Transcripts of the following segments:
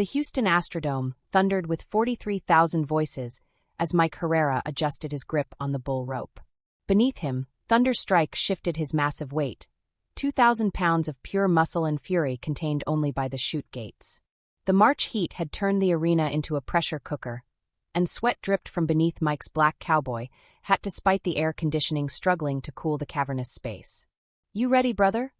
The Houston Astrodome thundered with 43,000 voices as Mike Herrera adjusted his grip on the bull rope. Beneath him, Thunder Strike shifted his massive weight, 2,000 pounds of pure muscle and fury contained only by the chute gates. The March heat had turned the arena into a pressure cooker, and sweat dripped from beneath Mike's black cowboy hat despite the air conditioning struggling to cool the cavernous space. "You ready, brother?"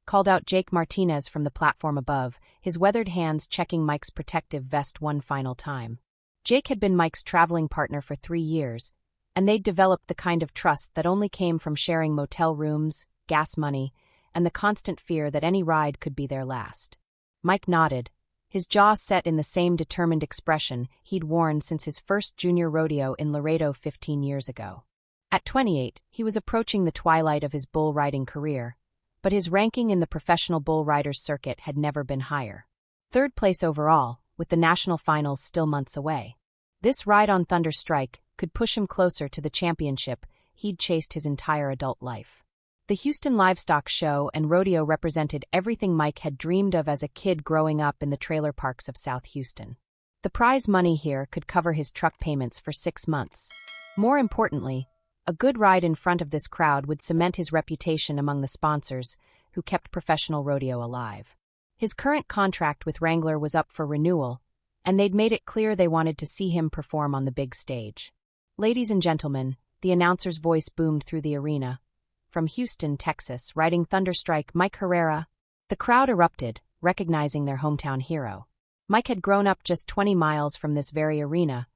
called out Jake Martinez from the platform above, his weathered hands checking Mike's protective vest one final time. Jake had been Mike's traveling partner for 3 years, and they'd developed the kind of trust that only came from sharing motel rooms, gas money, and the constant fear that any ride could be their last. Mike nodded, his jaw set in the same determined expression he'd worn since his first junior rodeo in Laredo 15 years ago. At 28, he was approaching the twilight of his bull riding career, but his ranking in the professional bull riders circuit had never been higher. 3rd place overall, with the national finals still months away. This ride on Thunder Strike could push him closer to the championship he'd chased his entire adult life. The Houston Livestock Show and Rodeo represented everything Mike had dreamed of as a kid growing up in the trailer parks of South Houston. The prize money here could cover his truck payments for 6 months. More importantly, a good ride in front of this crowd would cement his reputation among the sponsors who kept professional rodeo alive. His current contract with Wrangler was up for renewal, and they'd made it clear they wanted to see him perform on the big stage. "Ladies and gentlemen," the announcer's voice boomed through the arena. From Houston, Texas, riding Thunder Strike, Mike Herrera. The crowd erupted, recognizing their hometown hero. Mike had grown up just 20 miles from this very arena,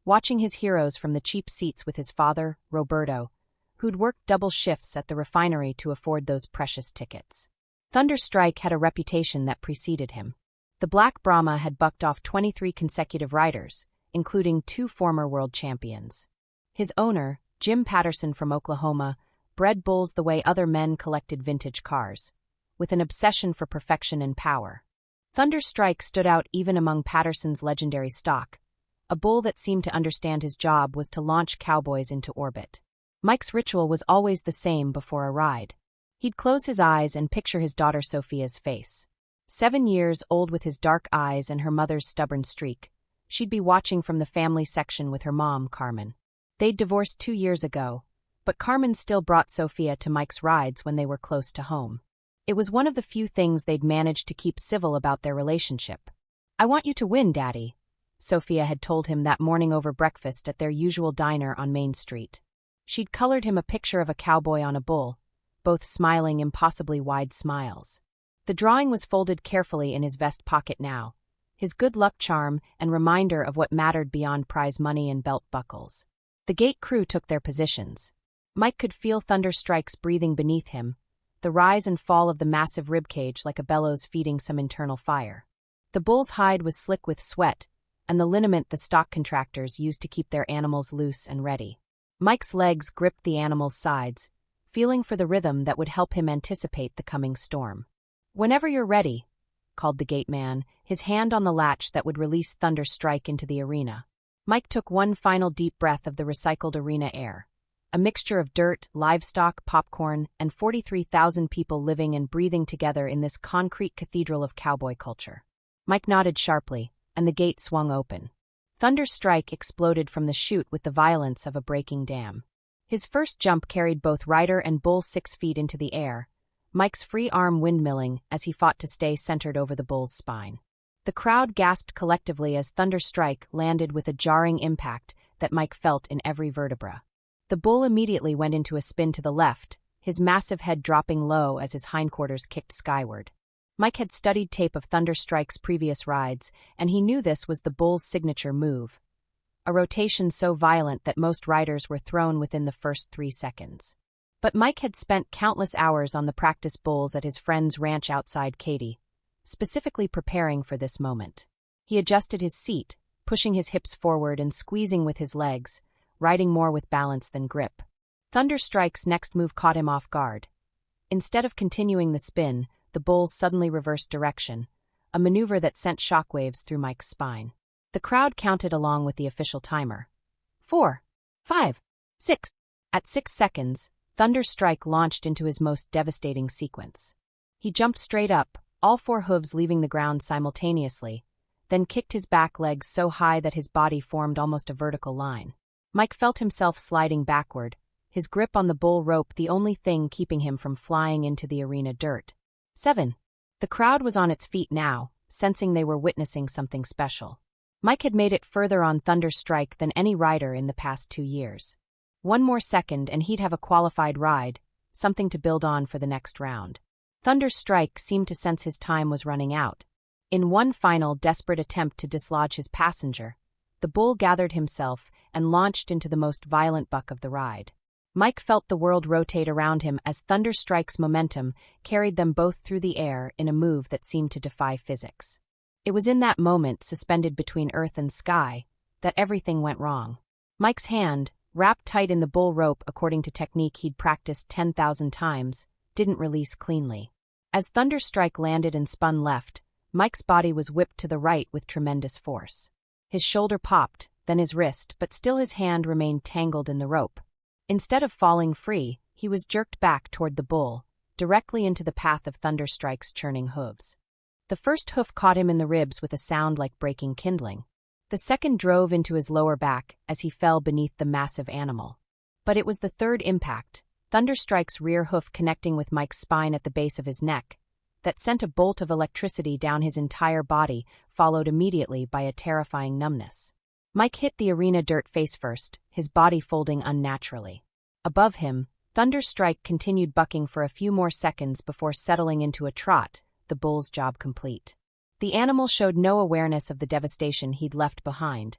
watching his heroes from the cheap seats with his father, Roberto, who'd worked double shifts at the refinery to afford those precious tickets. Thunder Strike had a reputation that preceded him. The Black Brahma had bucked off 23 consecutive riders, including 2 former world champions. His owner, Jim Patterson from Oklahoma, bred bulls the way other men collected vintage cars, with an obsession for perfection and power. Thunder Strike stood out even among Patterson's legendary stock. A bull that seemed to understand his job was to launch cowboys into orbit. Mike's ritual was always the same before a ride. He'd close his eyes and picture his daughter Sophia's face. 7 years old with his dark eyes and her mother's stubborn streak, she'd be watching from the family section with her mom, Carmen. They'd divorced 2 years ago, but Carmen still brought Sophia to Mike's rides when they were close to home. It was one of the few things they'd managed to keep civil about their relationship. "I want you to win, Daddy," Sophia had told him that morning over breakfast at their usual diner on Main Street. She'd colored him a picture of a cowboy on a bull, both smiling impossibly wide smiles. The drawing was folded carefully in his vest pocket now, his good luck charm and reminder of what mattered beyond prize money and belt buckles. The gate crew took their positions. Mike could feel Thunder Strike's breathing beneath him, the rise and fall of the massive ribcage like a bellows feeding some internal fire. The bull's hide was slick with sweat, and the liniment the stock contractors used to keep their animals loose and ready. Mike's legs gripped the animal's sides, feeling for the rhythm that would help him anticipate the coming storm. "Whenever you're ready," called the gate man, his hand on the latch that would release Thunder Strike into the arena. Mike took one final deep breath of the recycled arena air. A mixture of dirt, livestock, popcorn, and 43,000 people living and breathing together in this concrete cathedral of cowboy culture. Mike nodded sharply, and the gate swung open. Thunder Strike exploded from the chute with the violence of a breaking dam. His first jump carried both rider and bull 6 feet into the air, Mike's free arm windmilling as he fought to stay centered over the bull's spine. The crowd gasped collectively as Thunder Strike landed with a jarring impact that Mike felt in every vertebra. The bull immediately went into a spin to the left, his massive head dropping low as his hindquarters kicked skyward. Mike had studied tape of Thunder Strike's previous rides, and he knew this was the bull's signature move, a rotation so violent that most riders were thrown within the first 3 seconds. But Mike had spent countless hours on the practice bulls at his friend's ranch outside Katy, specifically preparing for this moment. He adjusted his seat, pushing his hips forward and squeezing with his legs, riding more with balance than grip. Thunder Strike's next move caught him off guard. Instead of continuing the spin, the bull suddenly reversed direction, a maneuver that sent shockwaves through Mike's spine. The crowd counted along with the official timer. 4, 5, 6. At 6 seconds, Thunder Strike launched into his most devastating sequence. He jumped straight up, all 4 hooves leaving the ground simultaneously, then kicked his back legs so high that his body formed almost a vertical line. Mike felt himself sliding backward, his grip on the bull rope the only thing keeping him from flying into the arena dirt. 7. The crowd was on its feet now, sensing they were witnessing something special. Mike had made it further on Thunder Strike than any rider in the past 2 years. One more second and he'd have a qualified ride, something to build on for the next round. Thunder Strike seemed to sense his time was running out. In one final, desperate attempt to dislodge his passenger, the bull gathered himself and launched into the most violent buck of the ride. Mike felt the world rotate around him as Thunder Strike's momentum carried them both through the air in a move that seemed to defy physics. It was in that moment, suspended between earth and sky, that everything went wrong. Mike's hand, wrapped tight in the bull rope according to technique he'd practiced 10,000 times, didn't release cleanly. As Thunder Strike landed and spun left, Mike's body was whipped to the right with tremendous force. His shoulder popped, then his wrist, but still his hand remained tangled in the rope. Instead of falling free, he was jerked back toward the bull, directly into the path of Thunder Strike's churning hooves. The first hoof caught him in the ribs with a sound like breaking kindling. The second drove into his lower back as he fell beneath the massive animal. But it was the third impact, Thunder Strike's rear hoof connecting with Mike's spine at the base of his neck, that sent a bolt of electricity down his entire body, followed immediately by a terrifying numbness. Mike hit the arena dirt face first, his body folding unnaturally. Above him, Thunder Strike continued bucking for a few more seconds before settling into a trot, the bull's job complete. The animal showed no awareness of the devastation he'd left behind.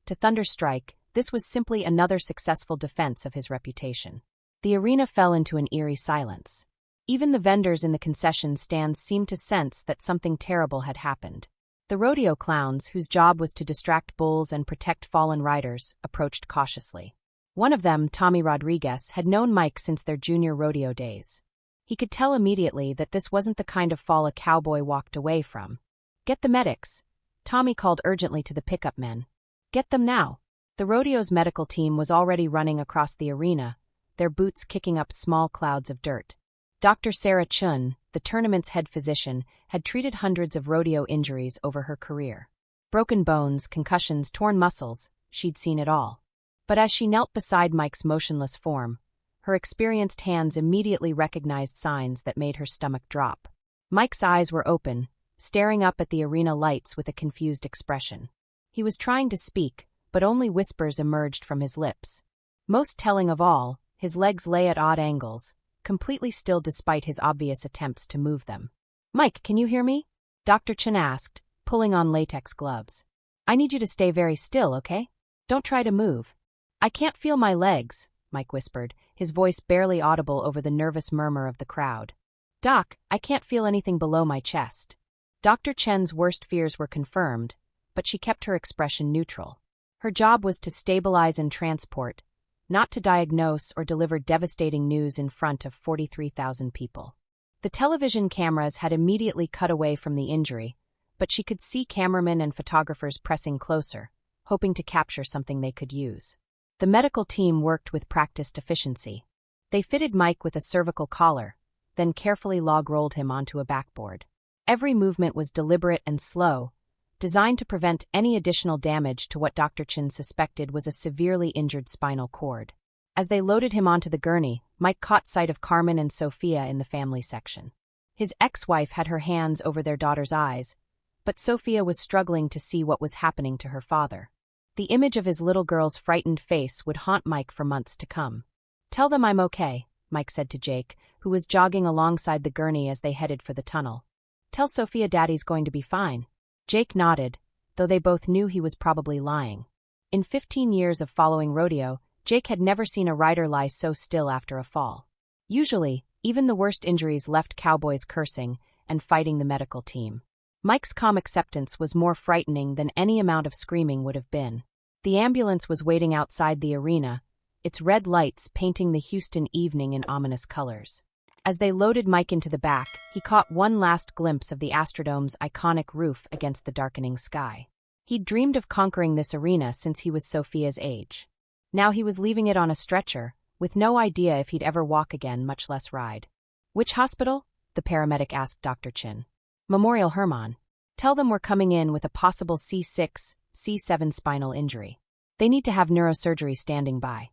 To Thunder Strike, this was simply another successful defense of his reputation. The arena fell into an eerie silence. Even the vendors in the concession stands seemed to sense that something terrible had happened. The rodeo clowns, whose job was to distract bulls and protect fallen riders, approached cautiously. One of them, Tommy Rodriguez, had known Mike since their junior rodeo days. He could tell immediately that this wasn't the kind of fall a cowboy walked away from. "Get the medics," Tommy called urgently to the pickup men. "Get them now." The rodeo's medical team was already running across the arena, their boots kicking up small clouds of dirt. Dr. Sarah Chun, the tournament's head physician, had treated hundreds of rodeo injuries over her career. Broken bones, concussions, torn muscles, she'd seen it all. But as she knelt beside Mike's motionless form, her experienced hands immediately recognized signs that made her stomach drop. Mike's eyes were open, staring up at the arena lights with a confused expression. He was trying to speak, but only whispers emerged from his lips. Most telling of all, his legs lay at odd angles, completely still despite his obvious attempts to move them. "Mike, can you hear me?" Dr. Chen asked, pulling on latex gloves. "I need you to stay very still, okay? Don't try to move." "I can't feel my legs," Mike whispered, his voice barely audible over the nervous murmur of the crowd. "Doc, I can't feel anything below my chest." Dr. Chen's worst fears were confirmed, but she kept her expression neutral. Her job was to stabilize and transport, not to diagnose or deliver devastating news in front of 43,000 people. The television cameras had immediately cut away from the injury, but she could see cameramen and photographers pressing closer, hoping to capture something they could use. The medical team worked with practiced efficiency. They fitted Mike with a cervical collar, then carefully log-rolled him onto a backboard. Every movement was deliberate and slow, designed to prevent any additional damage to what Dr. Chin suspected was a severely injured spinal cord. As they loaded him onto the gurney, Mike caught sight of Carmen and Sophia in the family section. His ex-wife had her hands over their daughter's eyes, but Sophia was struggling to see what was happening to her father. The image of his little girl's frightened face would haunt Mike for months to come. "Tell them I'm okay," Mike said to Jake, who was jogging alongside the gurney as they headed for the tunnel. "Tell Sophia Daddy's going to be fine." Jake nodded, though they both knew he was probably lying. In 15 years of following rodeo, Jake had never seen a rider lie so still after a fall. Usually, even the worst injuries left cowboys cursing and fighting the medical team. Mike's calm acceptance was more frightening than any amount of screaming would have been. The ambulance was waiting outside the arena, its red lights painting the Houston evening in ominous colors. As they loaded Mike into the back, he caught one last glimpse of the Astrodome's iconic roof against the darkening sky. He'd dreamed of conquering this arena since he was Sophia's age. Now he was leaving it on a stretcher, with no idea if he'd ever walk again, much less ride. "Which hospital?" the paramedic asked Dr. Chin. "Memorial Hermann." Tell them we're coming in with a possible C6, C7 spinal injury. They need to have neurosurgery standing by.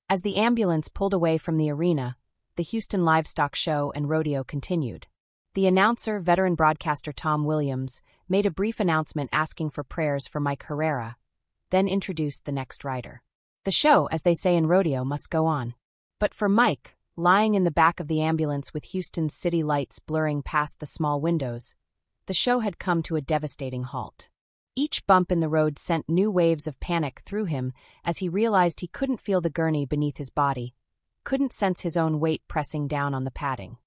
As the ambulance pulled away from the arena, the Houston Livestock Show and Rodeo continued. The announcer, veteran broadcaster Tom Williams, made a brief announcement asking for prayers for Mike Herrera, then introduced the next rider. The show, as they say in rodeo, must go on. But for Mike, lying in the back of the ambulance with Houston's city lights blurring past the small windows, the show had come to a devastating halt. Each bump in the road sent new waves of panic through him as he realized he couldn't feel the gurney beneath his body, couldn't sense his own weight pressing down on the padding.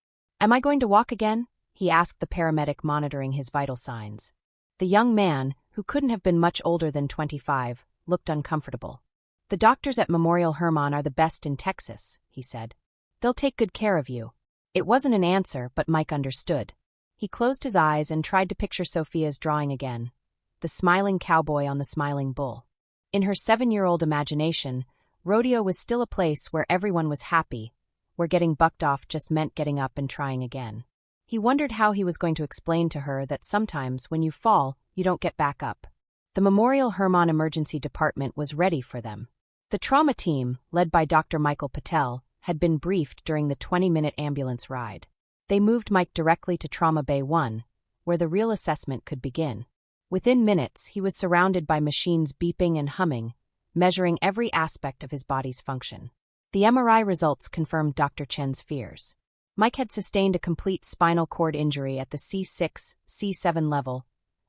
"Am I going to walk again?" he asked the paramedic monitoring his vital signs. The young man, who couldn't have been much older than 25, looked uncomfortable. "The doctors at Memorial Hermann are the best in Texas," he said. "They'll take good care of you." It wasn't an answer, but Mike understood. He closed his eyes and tried to picture Sophia's drawing again, the smiling cowboy on the smiling bull. In her 7-year-old imagination, rodeo was still a place where everyone was happy, where getting bucked off just meant getting up and trying again. He wondered how he was going to explain to her that sometimes when you fall, you don't get back up. The Memorial Hermann Emergency Department was ready for them. The trauma team, led by Dr. Michael Patel, had been briefed during the 20-minute ambulance ride. They moved Mike directly to Trauma Bay 1, where the real assessment could begin. Within minutes, he was surrounded by machines beeping and humming, measuring every aspect of his body's function. The MRI results confirmed Dr. Chen's fears. Mike had sustained a complete spinal cord injury at the C6, C7 level,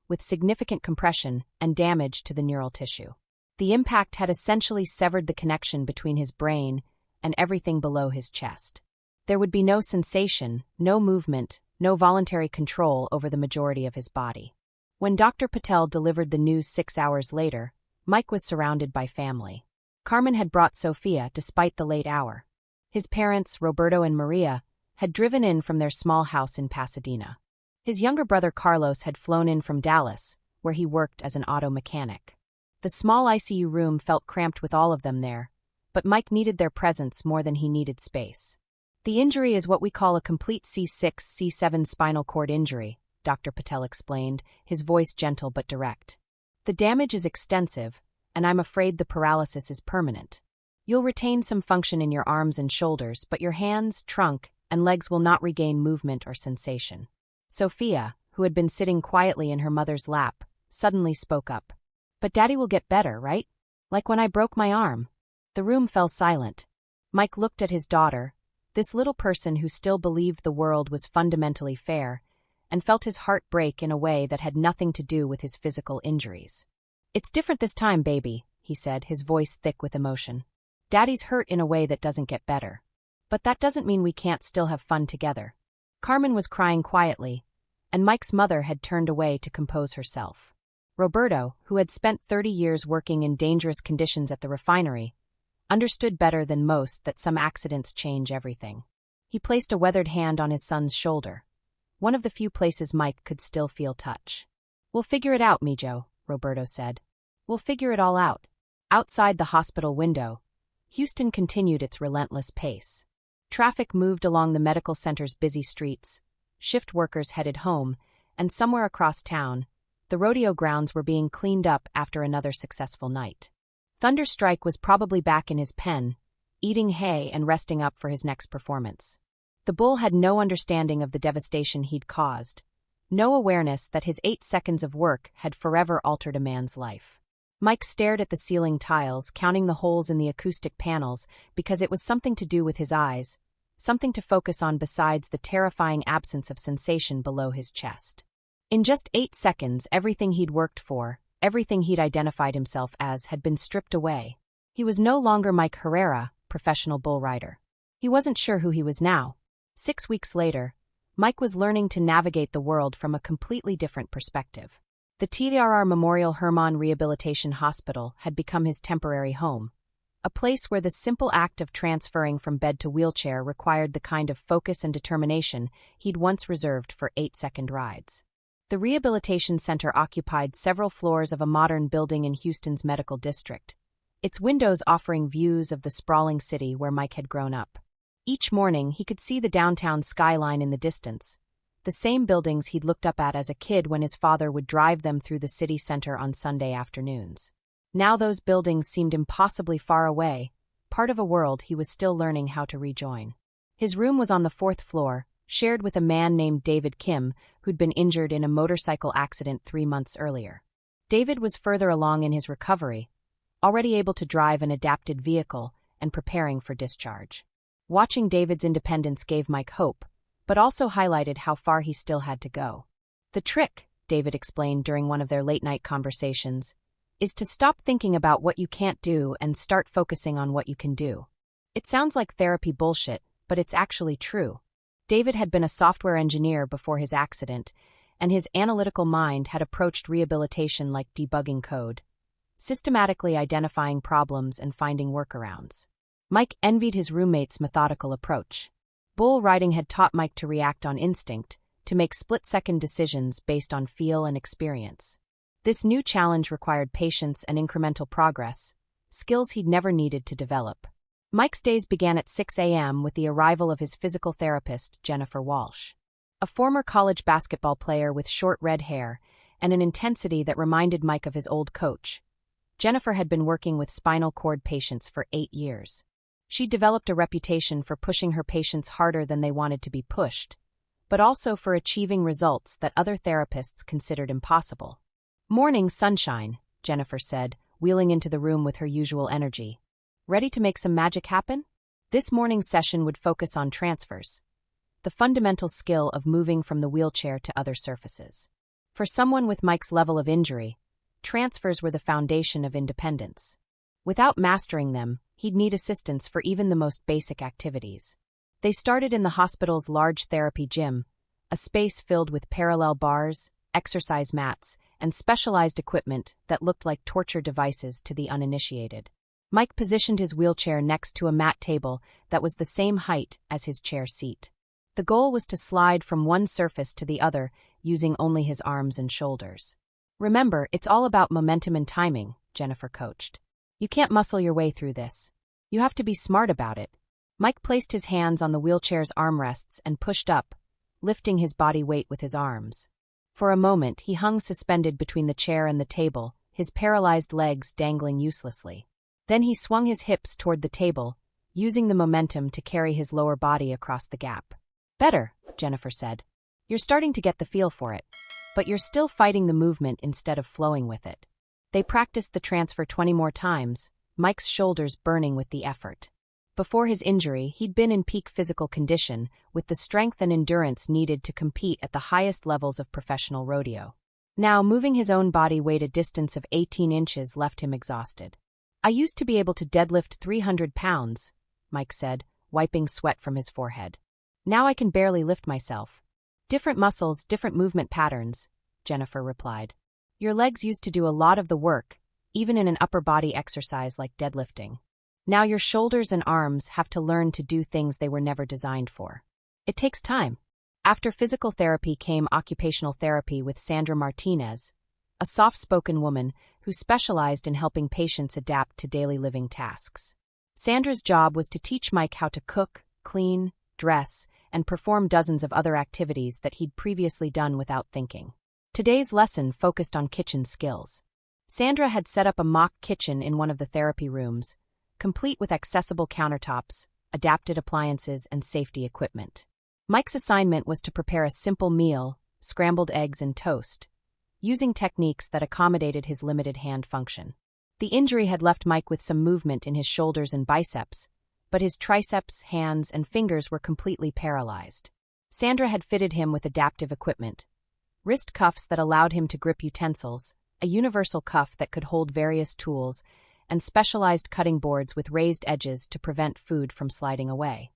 with significant compression and damage to the neural tissue. The impact had essentially severed the connection between his brain and everything below his chest. There would be no sensation, no movement, no voluntary control over the majority of his body. When Dr. Patel delivered the news 6 hours later, Mike was surrounded by family. Carmen had brought Sophia despite the late hour. His parents, Roberto and Maria, had driven in from their small house in Pasadena. His younger brother Carlos had flown in from Dallas, where he worked as an auto mechanic. The small ICU room felt cramped with all of them there, but Mike needed their presence more than he needed space. "The injury is what we call a complete C6, C7 spinal cord injury," Dr. Patel explained, his voice gentle but direct. "The damage is extensive, and I'm afraid the paralysis is permanent. You'll retain some function in your arms and shoulders, but your hands, trunk, and legs will not regain movement or sensation." Sophia, who had been sitting quietly in her mother's lap, suddenly spoke up. "But Daddy will get better, right? Like when I broke my arm." The room fell silent. Mike looked at his daughter, this little person who still believed the world was fundamentally fair, and felt his heart break in a way that had nothing to do with his physical injuries. "It's different this time, baby," he said, his voice thick with emotion. "Daddy's hurt in a way that doesn't get better. But that doesn't mean we can't still have fun together." Carmen was crying quietly, and Mike's mother had turned away to compose herself. Roberto, who had spent 30 years working in dangerous conditions at the refinery, understood better than most that some accidents change everything. He placed a weathered hand on his son's shoulder, one of the few places Mike could still feel touch. "We'll figure it out, Mijo," Roberto said. "We'll figure it all out." Outside the hospital window, Houston continued its relentless pace. Traffic moved along the medical center's busy streets, shift workers headed home, and somewhere across town, the rodeo grounds were being cleaned up after another successful night. Thunderstrike was probably back in his pen, eating hay and resting up for his next performance. The bull had no understanding of the devastation he'd caused, no awareness that his 8 seconds of work had forever altered a man's life. Mike stared at the ceiling tiles, counting the holes in the acoustic panels, because it was something to do with his eyes, something to focus on besides the terrifying absence of sensation below his chest. In just 8 seconds, everything he'd worked for, everything he'd identified himself as, had been stripped away. He was no longer Mike Herrera, professional bull rider. He wasn't sure who he was now. 6 weeks later, Mike was learning to navigate the world from a completely different perspective. The TRR Memorial Hermann Rehabilitation Hospital had become his temporary home, a place where the simple act of transferring from bed to wheelchair required the kind of focus and determination he'd once reserved for 8-second rides. The rehabilitation center occupied several floors of a modern building in Houston's medical district, its windows offering views of the sprawling city where Mike had grown up. Each morning, he could see the downtown skyline in the distance, the same buildings he'd looked up at as a kid when his father would drive them through the city center on Sunday afternoons. Now those buildings seemed impossibly far away, part of a world he was still learning how to rejoin. His room was on the 4th floor, shared with a man named David Kim, who'd been injured in a motorcycle accident 3 months earlier. David was further along in his recovery, already able to drive an adapted vehicle and preparing for discharge. Watching David's independence gave Mike hope, but also highlighted how far he still had to go. The trick, David explained during one of their late-night conversations, is to stop thinking about what you can't do and start focusing on what you can do. It sounds like therapy bullshit, but it's actually true. David had been a software engineer before his accident, and his analytical mind had approached rehabilitation like debugging code, systematically identifying problems and finding workarounds. Mike envied his roommate's methodical approach. Bull riding had taught Mike to react on instinct, to make split-second decisions based on feel and experience. This new challenge required patience and incremental progress, skills he'd never needed to develop. Mike's days began at 6 a.m. with the arrival of his physical therapist, Jennifer Walsh. A former college basketball player with short red hair and an intensity that reminded Mike of his old coach, Jennifer had been working with spinal cord patients for 8 years. She developed a reputation for pushing her patients harder than they wanted to be pushed, but also for achieving results that other therapists considered impossible. "Morning sunshine," Jennifer said, wheeling into the room with her usual energy. "Ready to make some magic happen?" This morning's session would focus on transfers, the fundamental skill of moving from the wheelchair to other surfaces. For someone with Mike's level of injury, transfers were the foundation of independence. Without mastering them, he'd need assistance for even the most basic activities. They started in the hospital's large therapy gym, a space filled with parallel bars, exercise mats, and specialized equipment that looked like torture devices to the uninitiated. Mike positioned his wheelchair next to a mat table that was the same height as his chair seat. The goal was to slide from one surface to the other using only his arms and shoulders. "Remember, it's all about momentum and timing," Jennifer coached. "You can't muscle your way through this. You have to be smart about it." Mike placed his hands on the wheelchair's armrests and pushed up, lifting his body weight with his arms. For a moment, he hung suspended between the chair and the table, his paralyzed legs dangling uselessly. Then he swung his hips toward the table, using the momentum to carry his lower body across the gap. "Better," Jennifer said. "You're starting to get the feel for it, but you're still fighting the movement instead of flowing with it." They practiced the transfer 20 more times, Mike's shoulders burning with the effort. Before his injury, he'd been in peak physical condition, with the strength and endurance needed to compete at the highest levels of professional rodeo. Now, moving his own body weight a distance of 18 inches left him exhausted. "I used to be able to deadlift 300 pounds, Mike said, wiping sweat from his forehead. "Now I can barely lift myself." "Different muscles, different movement patterns," Jennifer replied. "Your legs used to do a lot of the work, even in an upper body exercise like deadlifting. Now your shoulders and arms have to learn to do things they were never designed for. It takes time." After physical therapy came occupational therapy with Sandra Martinez, a soft-spoken woman who specialized in helping patients adapt to daily living tasks. Sandra's job was to teach Mike how to cook, clean, dress, and perform dozens of other activities that he'd previously done without thinking. Today's lesson focused on kitchen skills. Sandra had set up a mock kitchen in one of the therapy rooms, complete with accessible countertops, adapted appliances, and safety equipment. Mike's assignment was to prepare a simple meal, scrambled eggs and toast, using techniques that accommodated his limited hand function. The injury had left Mike with some movement in his shoulders and biceps, but his triceps, hands, and fingers were completely paralyzed. Sandra had fitted him with adaptive equipment: wrist cuffs that allowed him to grip utensils, a universal cuff that could hold various tools, and specialized cutting boards with raised edges to prevent food from sliding away.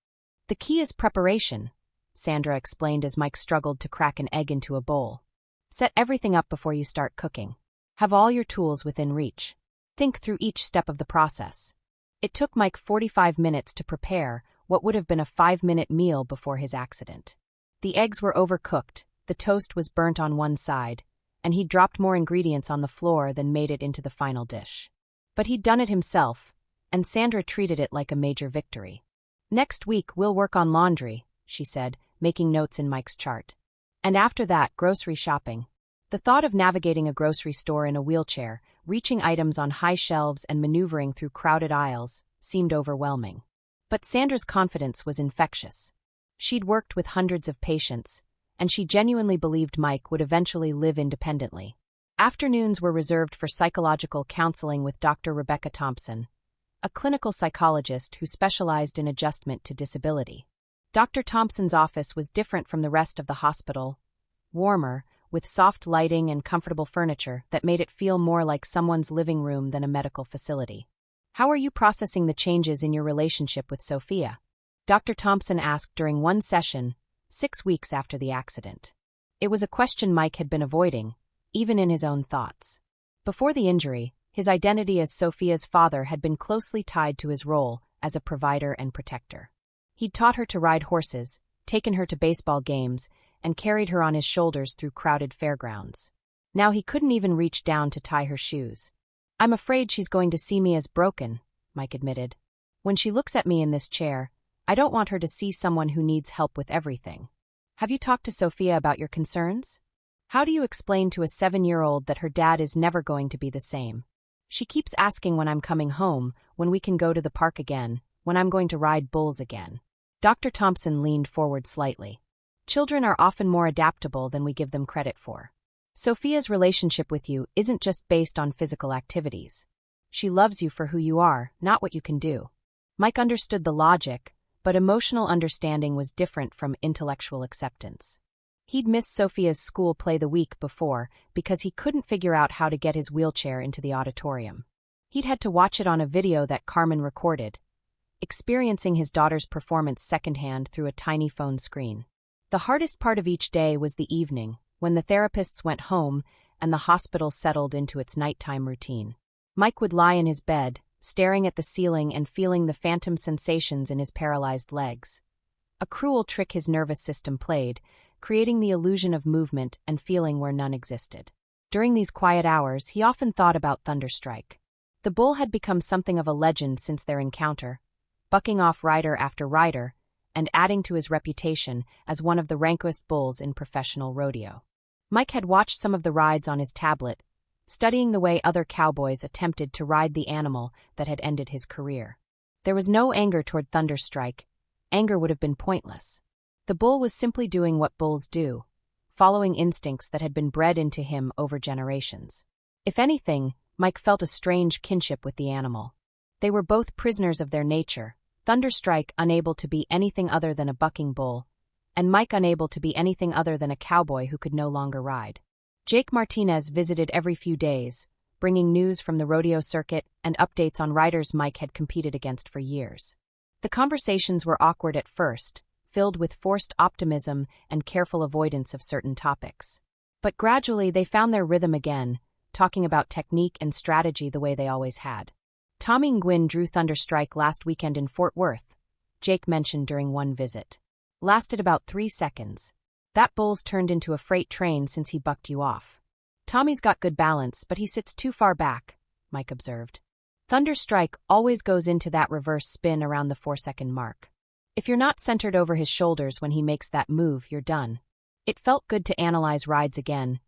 "The key is preparation," Sandra explained as Mike struggled to crack an egg into a bowl. "Set everything up before you start cooking. Have all your tools within reach. Think through each step of the process." It took Mike 45 minutes to prepare what would have been a 5-minute meal before his accident. The eggs were overcooked, the toast was burnt on one side, and he'd dropped more ingredients on the floor than made it into the final dish. But he'd done it himself, and Sandra treated it like a major victory. "Next week we'll work on laundry," she said, making notes in Mike's chart. And after that, grocery shopping. The thought of navigating a grocery store in a wheelchair, reaching items on high shelves and maneuvering through crowded aisles, seemed overwhelming. But Sandra's confidence was infectious. She'd worked with hundreds of patients, and she genuinely believed Mike would eventually live independently. Afternoons were reserved for psychological counseling with Dr. Rebecca Thompson, a clinical psychologist who specialized in adjustment to disability. Dr. Thompson's office was different from the rest of the hospital, warmer, with soft lighting and comfortable furniture that made it feel more like someone's living room than a medical facility. "How are you processing the changes in your relationship with Sophia?" Dr. Thompson asked during one session, 6 weeks after the accident. It was a question Mike had been avoiding, even in his own thoughts. Before the injury, his identity as Sophia's father had been closely tied to his role as a provider and protector. He'd taught her to ride horses, taken her to baseball games, and carried her on his shoulders through crowded fairgrounds. Now he couldn't even reach down to tie her shoes. "I'm afraid she's going to see me as broken," Mike admitted. "When she looks at me in this chair, I don't want her to see someone who needs help with everything." "Have you talked to Sophia about your concerns? How do you explain to a 7-year-old that her dad is never going to be the same? She keeps asking when I'm coming home, when we can go to the park again, when I'm going to ride bulls again." Dr. Thompson leaned forward slightly. "Children are often more adaptable than we give them credit for. Sophia's relationship with you isn't just based on physical activities. She loves you for who you are, not what you can do." Mike understood the logic, but emotional understanding was different from intellectual acceptance. He'd missed Sophia's school play the week before because he couldn't figure out how to get his wheelchair into the auditorium. He'd had to watch it on a video that Carmen recorded, experiencing his daughter's performance secondhand through a tiny phone screen. The hardest part of each day was the evening, when the therapists went home and the hospital settled into its nighttime routine. Mike would lie in his bed, staring at the ceiling and feeling the phantom sensations in his paralyzed legs. A cruel trick his nervous system played, creating the illusion of movement and feeling where none existed. During these quiet hours, he often thought about Thunderstrike. The bull had become something of a legend since their encounter, bucking off rider after rider, and adding to his reputation as one of the rankest bulls in professional rodeo. Mike had watched some of the rides on his tablet, studying the way other cowboys attempted to ride the animal that had ended his career. There was no anger toward Thunderstrike. Anger would have been pointless. The bull was simply doing what bulls do, following instincts that had been bred into him over generations. If anything, Mike felt a strange kinship with the animal. They were both prisoners of their nature, Thunderstrike unable to be anything other than a bucking bull, and Mike unable to be anything other than a cowboy who could no longer ride. Jake Martinez visited every few days, bringing news from the rodeo circuit and updates on riders Mike had competed against for years. The conversations were awkward at first, filled with forced optimism and careful avoidance of certain topics. But gradually they found their rhythm again, talking about technique and strategy the way they always had. "Tommy Nguyen drew Thunderstrike last weekend in Fort Worth," Jake mentioned during one visit. "Lasted about 3 seconds. That bull's turned into a freight train since he bucked you off. Tommy's got good balance, but he sits too far back," Mike observed. "Thunderstrike always goes into that reverse spin around the 4-second mark. If you're not centered over his shoulders when he makes that move, you're done." It felt good to analyze rides again,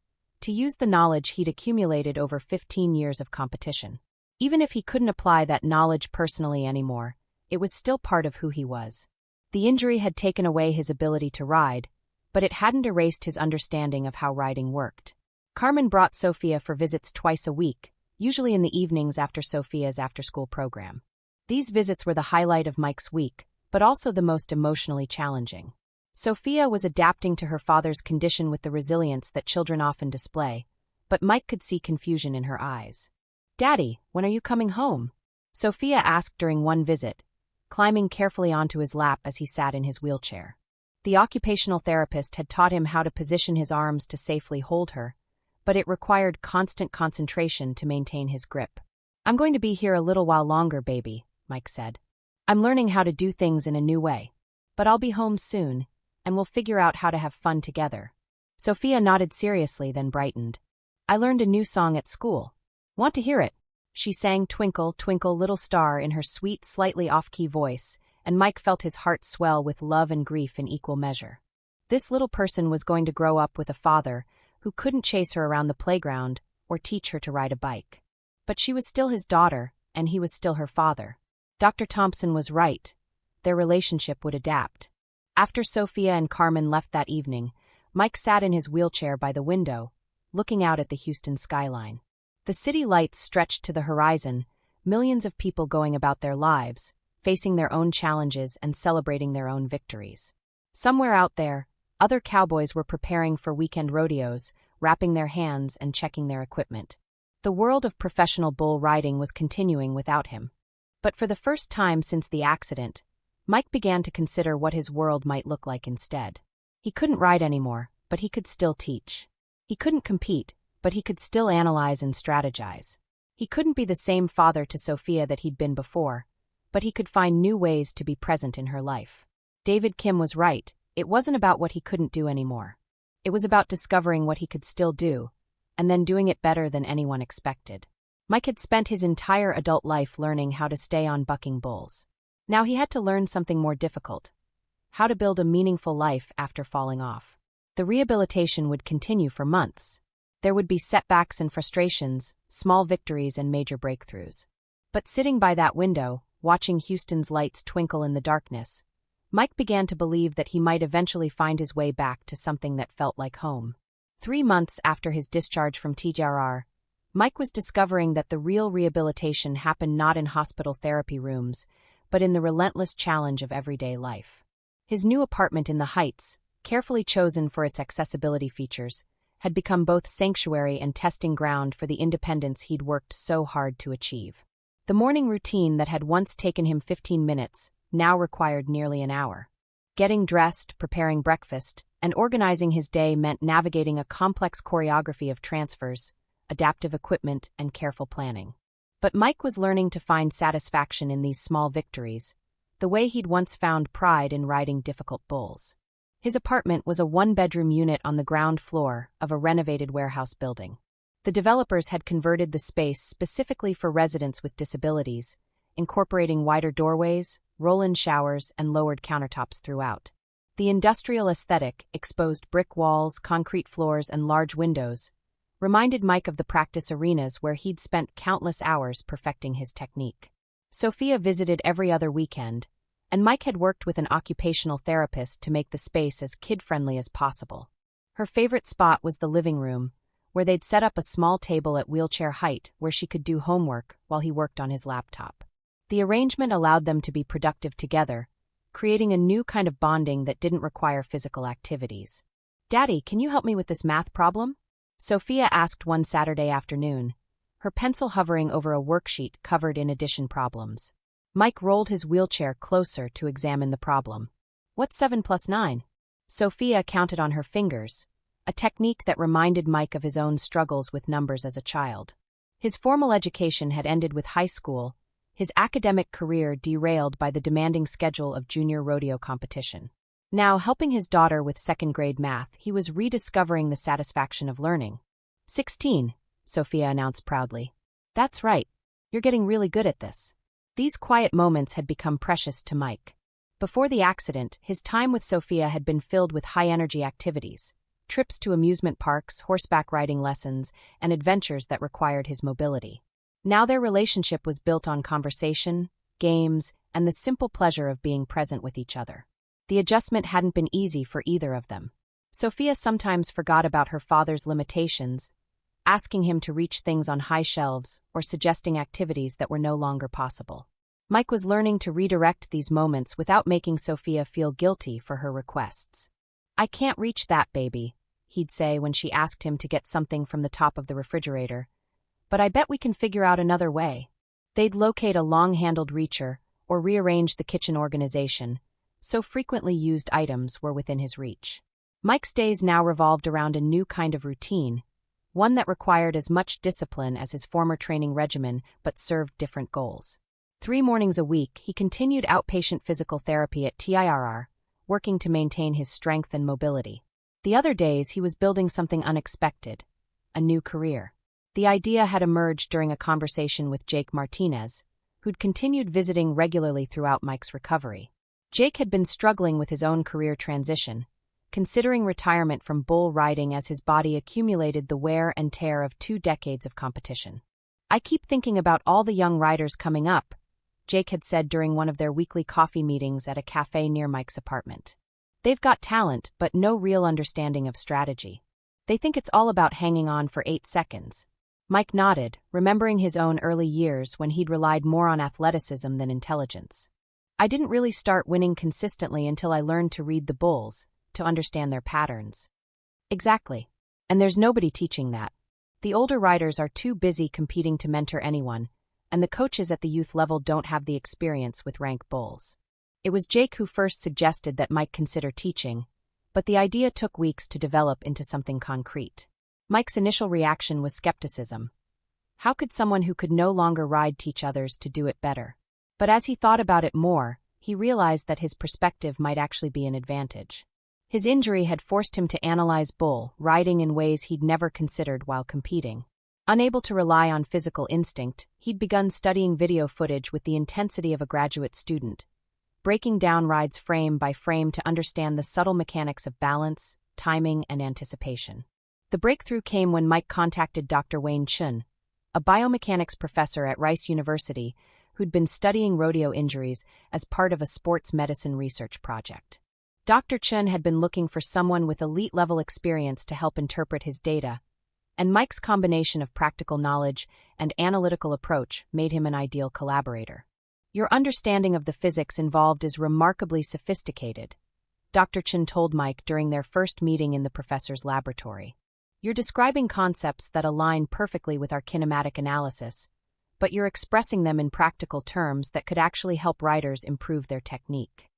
to use the knowledge he'd accumulated over 15 years of competition. Even if he couldn't apply that knowledge personally anymore, it was still part of who he was. The injury had taken away his ability to ride, but it hadn't erased his understanding of how riding worked. Carmen brought Sophia for visits twice a week, usually in the evenings after Sophia's after-school program. These visits were the highlight of Mike's week, but also the most emotionally challenging. Sophia was adapting to her father's condition with the resilience that children often display, but Mike could see confusion in her eyes. "Daddy, when are you coming home?" Sophia asked during one visit, climbing carefully onto his lap as he sat in his wheelchair. The occupational therapist had taught him how to position his arms to safely hold her, but it required constant concentration to maintain his grip. "I'm going to be here a little while longer, baby," Mike said. "I'm learning how to do things in a new way. But I'll be home soon, and we'll figure out how to have fun together." Sophia nodded seriously, then brightened. "I learned a new song at school. Want to hear it?" She sang "Twinkle, Twinkle, Little Star" in her sweet, slightly off-key voice, and Mike felt his heart swell with love and grief in equal measure. This little person was going to grow up with a father who couldn't chase her around the playground or teach her to ride a bike. But she was still his daughter, and he was still her father. Dr. Thompson was right. Their relationship would adapt. After Sophia and Carmen left that evening, Mike sat in his wheelchair by the window, looking out at the Houston skyline. The city lights stretched to the horizon, millions of people going about their lives, facing their own challenges and celebrating their own victories. Somewhere out there, other cowboys were preparing for weekend rodeos, wrapping their hands and checking their equipment. The world of professional bull riding was continuing without him. But for the first time since the accident, Mike began to consider what his world might look like instead. He couldn't ride anymore, but he could still teach. He couldn't compete, but he could still analyze and strategize. He couldn't be the same father to Sophia that he'd been before, but he could find new ways to be present in her life. David Kim was right. It wasn't about what he couldn't do anymore. It was about discovering what he could still do, and then doing it better than anyone expected. Mike had spent his entire adult life learning how to stay on bucking bulls. Now he had to learn something more difficult: how to build a meaningful life after falling off. The rehabilitation would continue for months. There would be setbacks and frustrations, small victories and major breakthroughs. But sitting by that window, watching Houston's lights twinkle in the darkness, Mike began to believe that he might eventually find his way back to something that felt like home. 3 months after his discharge from TJRR, Mike was discovering that the real rehabilitation happened not in hospital therapy rooms, but in the relentless challenge of everyday life. His new apartment in the Heights, carefully chosen for its accessibility features, had become both sanctuary and testing ground for the independence he'd worked so hard to achieve. The morning routine that had once taken him 15 minutes now required nearly an hour. Getting dressed, preparing breakfast, and organizing his day meant navigating a complex choreography of transfers, adaptive equipment, and careful planning. But Mike was learning to find satisfaction in these small victories, the way he'd once found pride in riding difficult bulls. His apartment was a 1-bedroom unit on the ground floor of a renovated warehouse building. The developers had converted the space specifically for residents with disabilities, incorporating wider doorways, roll-in showers, and lowered countertops throughout. The industrial aesthetic, exposed brick walls, concrete floors, and large windows, reminded Mike of the practice arenas where he'd spent countless hours perfecting his technique. Sophia visited every other weekend, and Mike had worked with an occupational therapist to make the space as kid-friendly as possible. Her favorite spot was the living room, where they'd set up a small table at wheelchair height where she could do homework while he worked on his laptop. The arrangement allowed them to be productive together, creating a new kind of bonding that didn't require physical activities. "Daddy, can you help me with this math problem?" Sophia asked one Saturday afternoon, her pencil hovering over a worksheet covered in addition problems. Mike rolled his wheelchair closer to examine the problem. "What's 7 plus 9? Sophia counted on her fingers, a technique that reminded Mike of his own struggles with numbers as a child. His formal education had ended with high school, his academic career derailed by the demanding schedule of junior rodeo competition. Now, helping his daughter with second-grade math, he was rediscovering the satisfaction of learning. 16, Sophia announced proudly. "That's right. You're getting really good at this." These quiet moments had become precious to Mike. Before the accident, his time with Sophia had been filled with high-energy activities, trips to amusement parks, horseback riding lessons, and adventures that required his mobility. Now their relationship was built on conversation, games, and the simple pleasure of being present with each other. The adjustment hadn't been easy for either of them. Sophia sometimes forgot about her father's limitations, asking him to reach things on high shelves or suggesting activities that were no longer possible. Mike was learning to redirect these moments without making Sophia feel guilty for her requests. "I can't reach that, baby," he'd say when she asked him to get something from the top of the refrigerator. "But I bet we can figure out another way." They'd locate a long-handled reacher or rearrange the kitchen organization, so frequently used items were within his reach. Mike's days now revolved around a new kind of routine, one that required as much discipline as his former training regimen but served different goals. 3 mornings a week, he continued outpatient physical therapy at TIRR, working to maintain his strength and mobility. The other days, he was building something unexpected, a new career. The idea had emerged during a conversation with Jake Martinez, who'd continued visiting regularly throughout Mike's recovery. Jake had been struggling with his own career transition, considering retirement from bull riding as his body accumulated the wear and tear of 2 decades of competition. "I keep thinking about all the young riders coming up," Jake had said during one of their weekly coffee meetings at a cafe near Mike's apartment. "They've got talent, but no real understanding of strategy. They think it's all about hanging on for 8 seconds. Mike nodded, remembering his own early years when he'd relied more on athleticism than intelligence. "I didn't really start winning consistently until I learned to read the bulls, to understand their patterns." Exactly. And there's nobody teaching that. The older riders are too busy competing to mentor anyone, and the coaches at the youth level don't have the experience with rank bulls. It was Jake who first suggested that Mike consider teaching, but the idea took weeks to develop into something concrete. Mike's initial reaction was skepticism. How could someone who could no longer ride teach others to do it better? But as he thought about it more, he realized that his perspective might actually be an advantage. His injury had forced him to analyze bull riding in ways he'd never considered while competing. Unable to rely on physical instinct, he'd begun studying video footage with the intensity of a graduate student, breaking down rides frame by frame to understand the subtle mechanics of balance, timing, and anticipation. The breakthrough came when Mike contacted Dr. Wayne Chun, a biomechanics professor at Rice University who'd been studying rodeo injuries as part of a sports medicine research project. Dr. Chun had been looking for someone with elite-level experience to help interpret his data, and Mike's combination of practical knowledge and analytical approach made him an ideal collaborator. "Your understanding of the physics involved is remarkably sophisticated," Dr. Chun told Mike during their first meeting in the professor's laboratory. "You're describing concepts that align perfectly with our kinematic analysis, but you're expressing them in practical terms that could actually help riders improve their technique."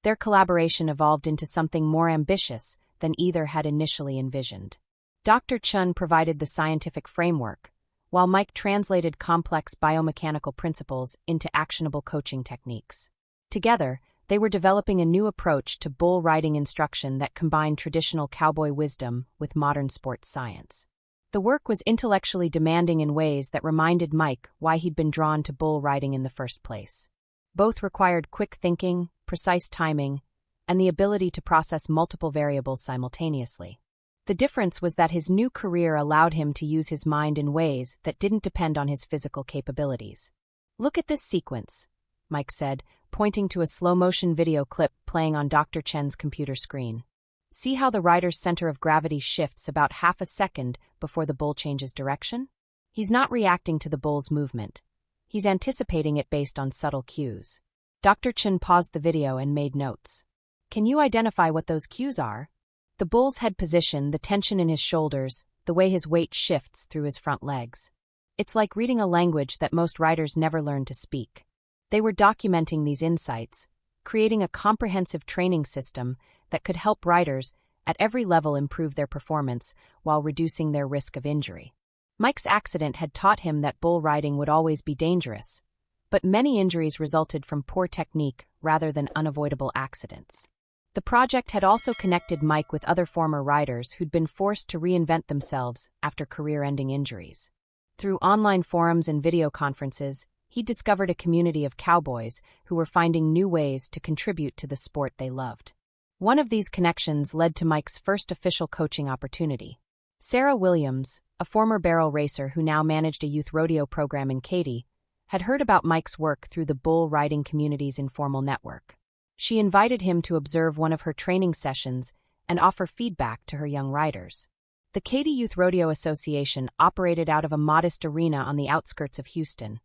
Their collaboration evolved into something more ambitious than either had initially envisioned. Dr. Chun provided the scientific framework, while Mike translated complex biomechanical principles into actionable coaching techniques. Together, they were developing a new approach to bull riding instruction that combined traditional cowboy wisdom with modern sports science. The work was intellectually demanding in ways that reminded Mike why he'd been drawn to bull riding in the first place. Both required quick thinking, precise timing, and the ability to process multiple variables simultaneously. The difference was that his new career allowed him to use his mind in ways that didn't depend on his physical capabilities. "Look at this sequence," Mike said, pointing to a slow-motion video clip playing on Dr. Chen's computer screen. "See how the rider's center of gravity shifts about half a second before the bull changes direction? He's not reacting to the bull's movement. He's anticipating it based on subtle cues." Dr. Chen paused the video and made notes. "Can you identify what those cues are?" The bull's head position, the tension in his shoulders, the way his weight shifts through his front legs. It's like reading a language that most riders never learn to speak. They were documenting these insights, creating a comprehensive training system that could help riders at every level improve their performance while reducing their risk of injury. Mike's accident had taught him that bull riding would always be dangerous, but many injuries resulted from poor technique rather than unavoidable accidents. The project had also connected Mike with other former riders who'd been forced to reinvent themselves after career-ending injuries. Through online forums and video conferences, he discovered a community of cowboys who were finding new ways to contribute to the sport they loved. One of these connections led to Mike's first official coaching opportunity. Sarah Williams, a former barrel racer who now managed a youth rodeo program in Katy, had heard about Mike's work through the bull riding community's informal network. She invited him to observe one of her training sessions and offer feedback to her young riders. The Katy Youth Rodeo Association operated out of a modest arena on the outskirts of Houston,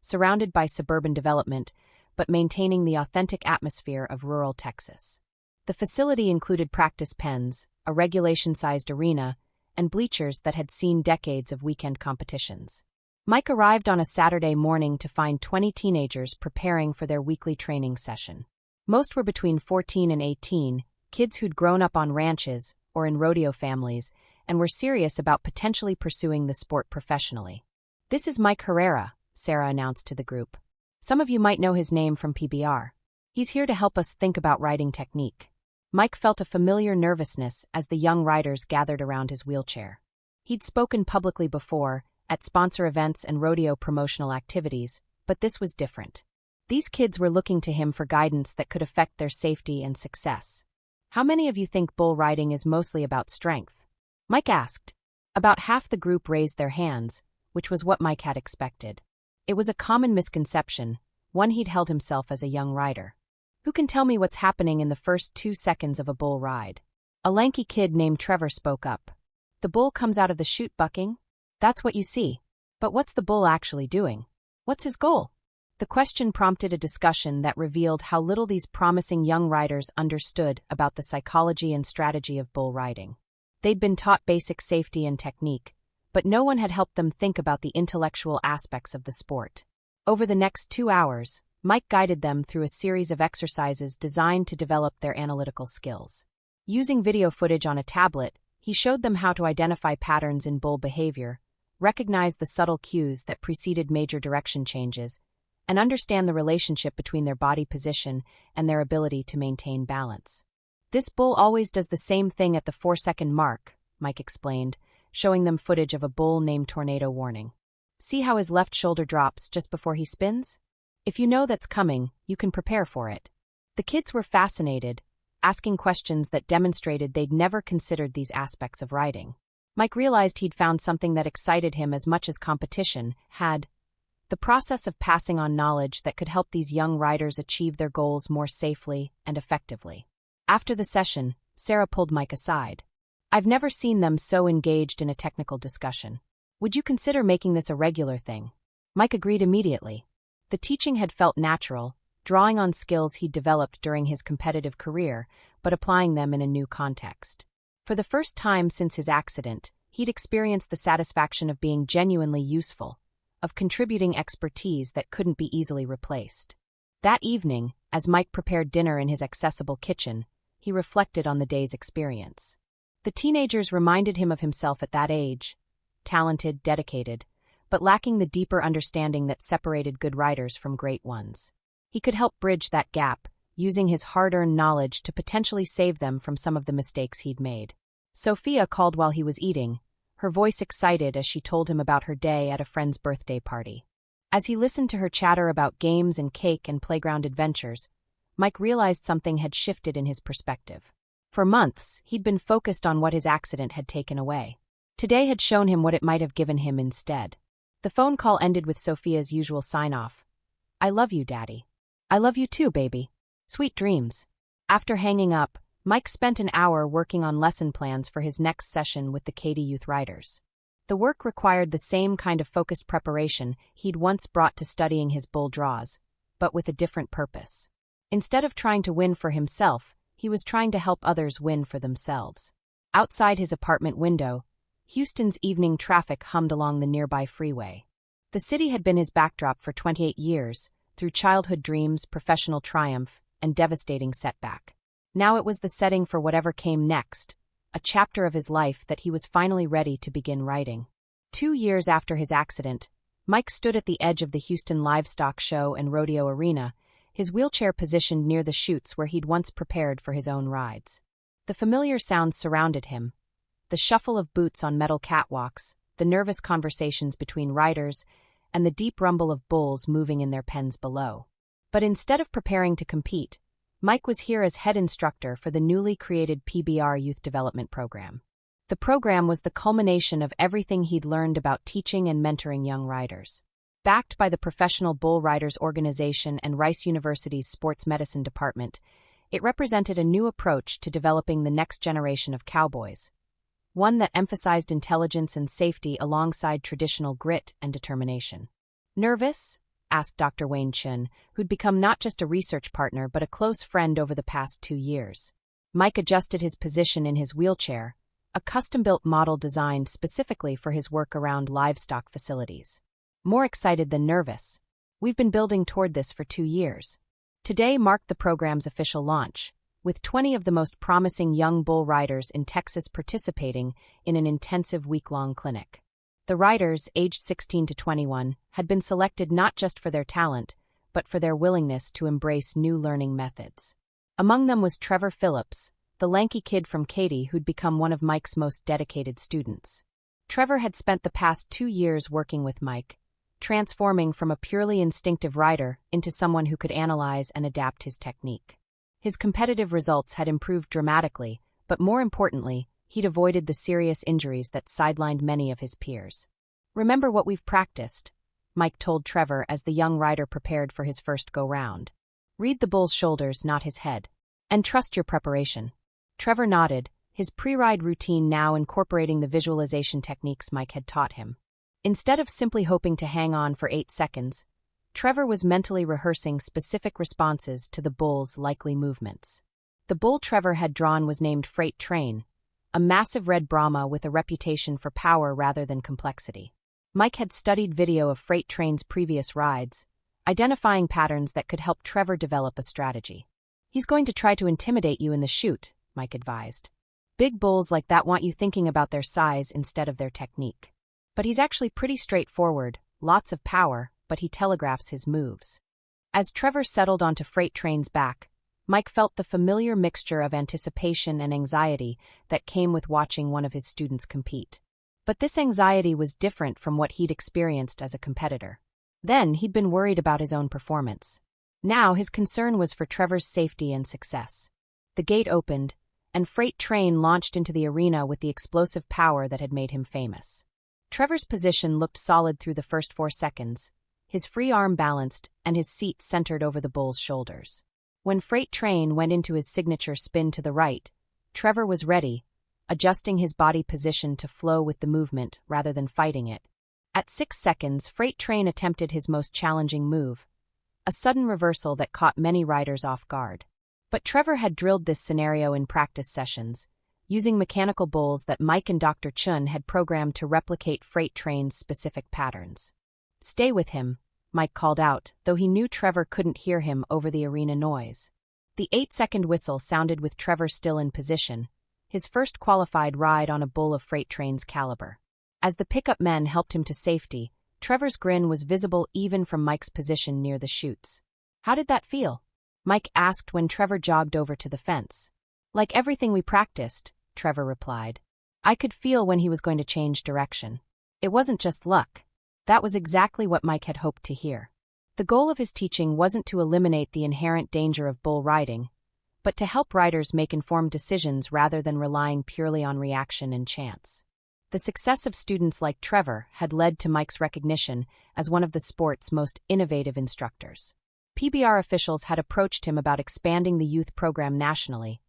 surrounded by suburban development, but maintaining the authentic atmosphere of rural Texas. The facility included practice pens, a regulation-sized arena, and bleachers that had seen decades of weekend competitions. Mike arrived on a Saturday morning to find 20 teenagers preparing for their weekly training session. Most were between 14 and 18, kids who'd grown up on ranches or in rodeo families and were serious about potentially pursuing the sport professionally. "This is Mike Herrera," Sarah announced to the group. "Some of you might know his name from PBR. He's here to help us think about riding technique." Mike felt a familiar nervousness as the young riders gathered around his wheelchair. He'd spoken publicly before, at sponsor events and rodeo promotional activities, but this was different. These kids were looking to him for guidance that could affect their safety and success. How many of you think bull riding is mostly about strength? Mike asked. About half the group raised their hands, which was what Mike had expected. It was a common misconception, one he'd held himself as a young rider. Who can tell me what's happening in the first 2 seconds of a bull ride? A lanky kid named Trevor spoke up. The bull comes out of the chute bucking? That's what you see. But what's the bull actually doing? What's his goal? The question prompted a discussion that revealed how little these promising young riders understood about the psychology and strategy of bull riding. They'd been taught basic safety and technique, but no one had helped them think about the intellectual aspects of the sport. Over the next 2 hours, Mike guided them through a series of exercises designed to develop their analytical skills. Using video footage on a tablet, he showed them how to identify patterns in bull behavior, recognize the subtle cues that preceded major direction changes, and understand the relationship between their body position and their ability to maintain balance. This bull always does the same thing at the 4-second mark, Mike explained, showing them footage of a bull named Tornado Warning. See how his left shoulder drops just before he spins? If you know that's coming, you can prepare for it. The kids were fascinated, asking questions that demonstrated they'd never considered these aspects of riding. Mike realized he'd found something that excited him as much as competition had. The process of passing on knowledge that could help these young riders achieve their goals more safely and effectively. After the session, Sarah pulled Mike aside. I've never seen them so engaged in a technical discussion. Would you consider making this a regular thing? Mike agreed immediately. The teaching had felt natural, drawing on skills he'd developed during his competitive career, but applying them in a new context. For the first time since his accident, he'd experienced the satisfaction of being genuinely useful, of contributing expertise that couldn't be easily replaced. That evening, as Mike prepared dinner in his accessible kitchen, he reflected on the day's experience. The teenagers reminded him of himself at that age, talented, dedicated, but lacking the deeper understanding that separated good riders from great ones. He could help bridge that gap, using his hard-earned knowledge to potentially save them from some of the mistakes he'd made. Sophia called while he was eating, her voice excited as she told him about her day at a friend's birthday party. As he listened to her chatter about games and cake and playground adventures, Mike realized something had shifted in his perspective. For months, he'd been focused on what his accident had taken away. Today had shown him what it might have given him instead. The phone call ended with Sophia's usual sign-off. I love you, Daddy. I love you too, baby. Sweet dreams. After hanging up, Mike spent an hour working on lesson plans for his next session with the Katy Youth Riders. The work required the same kind of focused preparation he'd once brought to studying his bull draws, but with a different purpose. Instead of trying to win for himself, he was trying to help others win for themselves. Outside his apartment window, Houston's evening traffic hummed along the nearby freeway. The city had been his backdrop for 28 years, through childhood dreams, professional triumph, and devastating setback. Now it was the setting for whatever came next, a chapter of his life that he was finally ready to begin writing. 2 years after his accident, Mike stood at the edge of the Houston Livestock Show and Rodeo Arena, his wheelchair positioned near the chutes where he'd once prepared for his own rides. The familiar sounds surrounded him, the shuffle of boots on metal catwalks, the nervous conversations between riders, and the deep rumble of bulls moving in their pens below. But instead of preparing to compete, Mike was here as head instructor for the newly created PBR Youth Development Program. The program was the culmination of everything he'd learned about teaching and mentoring young riders. Backed by the Professional Bull Riders Organization and Rice University's Sports Medicine Department, it represented a new approach to developing the next generation of cowboys, one that emphasized intelligence and safety alongside traditional grit and determination. Nervous? Asked Dr. Wayne Chun, who'd become not just a research partner but a close friend over the past 2 years. Mike adjusted his position in his wheelchair, a custom-built model designed specifically for his work around livestock facilities. More excited than nervous. We've been building toward this for 2 years. Today marked the program's official launch, with 20 of the most promising young bull riders in Texas participating in an intensive week-long clinic. The riders, aged 16 to 21, had been selected not just for their talent, but for their willingness to embrace new learning methods. Among them was Trevor Phillips, the lanky kid from Katy who'd become one of Mike's most dedicated students. Trevor had spent the past 2 years working with Mike, transforming from a purely instinctive rider into someone who could analyze and adapt his technique. His competitive results had improved dramatically, but more importantly, he'd avoided the serious injuries that sidelined many of his peers. "Remember what we've practiced," Mike told Trevor as the young rider prepared for his first go-round. "Read the bull's shoulders, not his head. And trust your preparation." Trevor nodded, his pre-ride routine now incorporating the visualization techniques Mike had taught him. Instead of simply hoping to hang on for 8 seconds, Trevor was mentally rehearsing specific responses to the bull's likely movements. The bull Trevor had drawn was named Freight Train, a massive red Brahma with a reputation for power rather than complexity. Mike had studied video of Freight Train's previous rides, identifying patterns that could help Trevor develop a strategy. "He's going to try to intimidate you in the chute," Mike advised. "Big bulls like that want you thinking about their size instead of their technique. But he's actually pretty straightforward, lots of power, but he telegraphs his moves." As Trevor settled onto Freight Train's back, Mike felt the familiar mixture of anticipation and anxiety that came with watching one of his students compete. But this anxiety was different from what he'd experienced as a competitor. Then he'd been worried about his own performance. Now his concern was for Trevor's safety and success. The gate opened, and Freight Train launched into the arena with the explosive power that had made him famous. Trevor's position looked solid through the first 4 seconds, his free arm balanced and his seat centered over the bull's shoulders. When Freight Train went into his signature spin to the right, Trevor was ready, adjusting his body position to flow with the movement rather than fighting it. At 6 seconds, Freight Train attempted his most challenging move, a sudden reversal that caught many riders off guard. But Trevor had drilled this scenario in practice sessions, using mechanical bulls that Mike and Dr. Chun had programmed to replicate Freight Train's specific patterns. "Stay with him," Mike called out, though he knew Trevor couldn't hear him over the arena noise. The 8-second whistle sounded with Trevor still in position, his first qualified ride on a bull of Freight Train's caliber. As the pickup men helped him to safety, Trevor's grin was visible even from Mike's position near the chutes. "How did that feel?" Mike asked when Trevor jogged over to the fence. "Like everything we practiced," Trevor replied. "I could feel when he was going to change direction. It wasn't just luck." That was exactly what Mike had hoped to hear. The goal of his teaching wasn't to eliminate the inherent danger of bull riding, but to help riders make informed decisions rather than relying purely on reaction and chance. The success of students like Trevor had led to Mike's recognition as one of the sport's most innovative instructors. PBR officials had approached him about expanding the youth program nationally,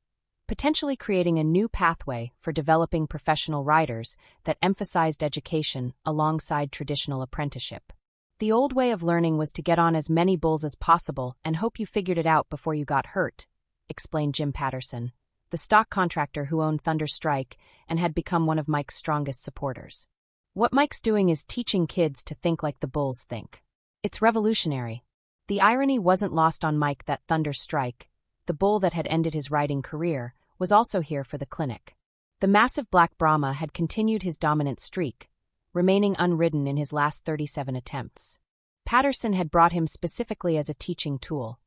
potentially creating a new pathway for developing professional riders that emphasized education alongside traditional apprenticeship. "The old way of learning was to get on as many bulls as possible and hope you figured it out before you got hurt," explained Jim Patterson, the stock contractor who owned Thunder Strike and had become one of Mike's strongest supporters. "What Mike's doing is teaching kids to think like the bulls think. It's revolutionary." The irony wasn't lost on Mike that Thunder Strike, the bull that had ended his riding career, was also here for the clinic. The massive black Brahma had continued his dominant streak, remaining unridden in his last 37 attempts. Patterson had brought him specifically as a teaching tool,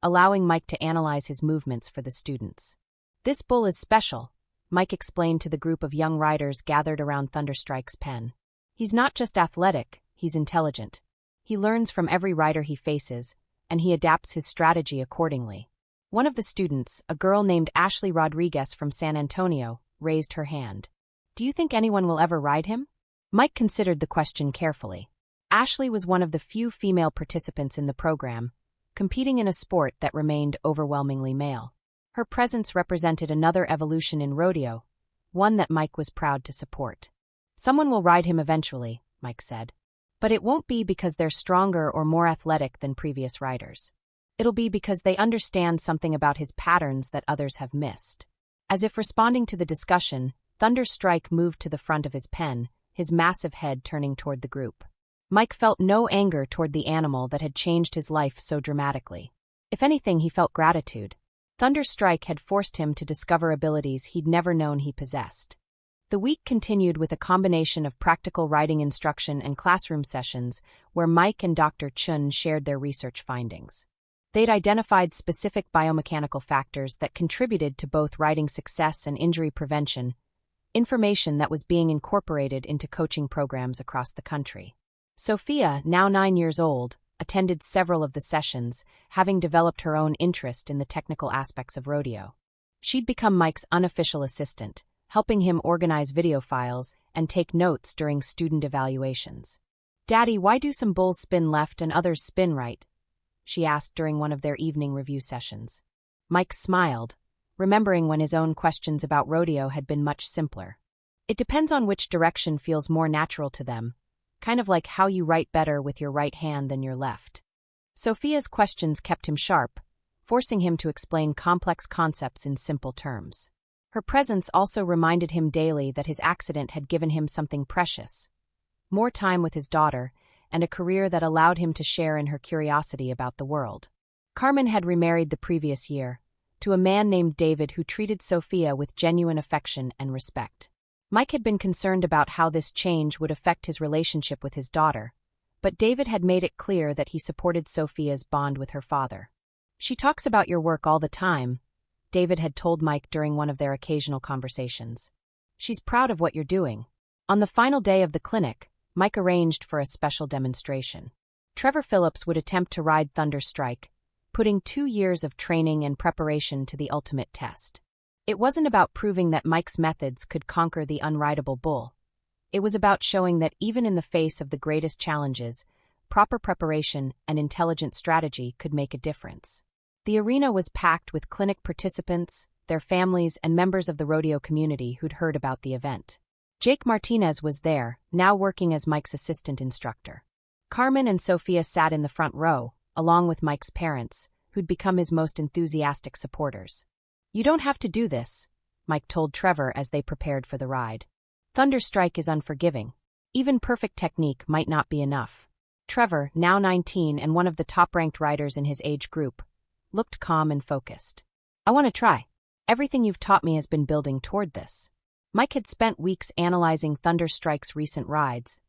allowing Mike to analyze his movements for the students. "This bull is special," Mike explained to the group of young riders gathered around Thunderstrike's pen. "He's not just athletic, he's intelligent. He learns from every rider he faces, and he adapts his strategy accordingly." One of the students, a girl named Ashley Rodriguez from San Antonio, raised her hand. "Do you think anyone will ever ride him?" Mike considered the question carefully. Ashley was one of the few female participants in the program, competing in a sport that remained overwhelmingly male. Her presence represented another evolution in rodeo, one that Mike was proud to support. "Someone will ride him eventually," Mike said. "But it won't be because they're stronger or more athletic than previous riders. It'll be because they understand something about his patterns that others have missed." As if responding to the discussion, Thunder Strike moved to the front of his pen, his massive head turning toward the group. Mike felt no anger toward the animal that had changed his life so dramatically. If anything, he felt gratitude. Thunder Strike had forced him to discover abilities he'd never known he possessed. The week continued with a combination of practical riding instruction and classroom sessions where Mike and Dr. Chun shared their research findings. They'd identified specific biomechanical factors that contributed to both riding success and injury prevention, information that was being incorporated into coaching programs across the country. Sophia, now 9 years old, attended several of the sessions, having developed her own interest in the technical aspects of rodeo. She'd become Mike's unofficial assistant, helping him organize video files and take notes during student evaluations. "Daddy, why do some bulls spin left and others spin right?" she asked during one of their evening review sessions. Mike smiled, remembering when his own questions about rodeo had been much simpler. "It depends on which direction feels more natural to them, kind of like how you write better with your right hand than your left." Sophia's questions kept him sharp, forcing him to explain complex concepts in simple terms. Her presence also reminded him daily that his accident had given him something precious: more time with his daughter and a career that allowed him to share in her curiosity about the world. Carmen had remarried the previous year, to a man named David who treated Sophia with genuine affection and respect. Mike had been concerned about how this change would affect his relationship with his daughter, but David had made it clear that he supported Sophia's bond with her father. "She talks about your work all the time," David had told Mike during one of their occasional conversations. "She's proud of what you're doing." On the final day of the clinic, Mike arranged for a special demonstration. Trevor Phillips would attempt to ride Thunder Strike, putting 2 years of training and preparation to the ultimate test. It wasn't about proving that Mike's methods could conquer the unrideable bull. It was about showing that even in the face of the greatest challenges, proper preparation and intelligent strategy could make a difference. The arena was packed with clinic participants, their families, and members of the rodeo community who'd heard about the event. Jake Martinez was there, now working as Mike's assistant instructor. Carmen and Sophia sat in the front row, along with Mike's parents, who'd become his most enthusiastic supporters. "You don't have to do this," Mike told Trevor as they prepared for the ride. "Thunder Strike is unforgiving. Even perfect technique might not be enough." Trevor, now 19 and one of the top-ranked riders in his age group, looked calm and focused. "I want to try. Everything you've taught me has been building toward this." Mike had spent weeks analyzing Thunder Strike's recent rides,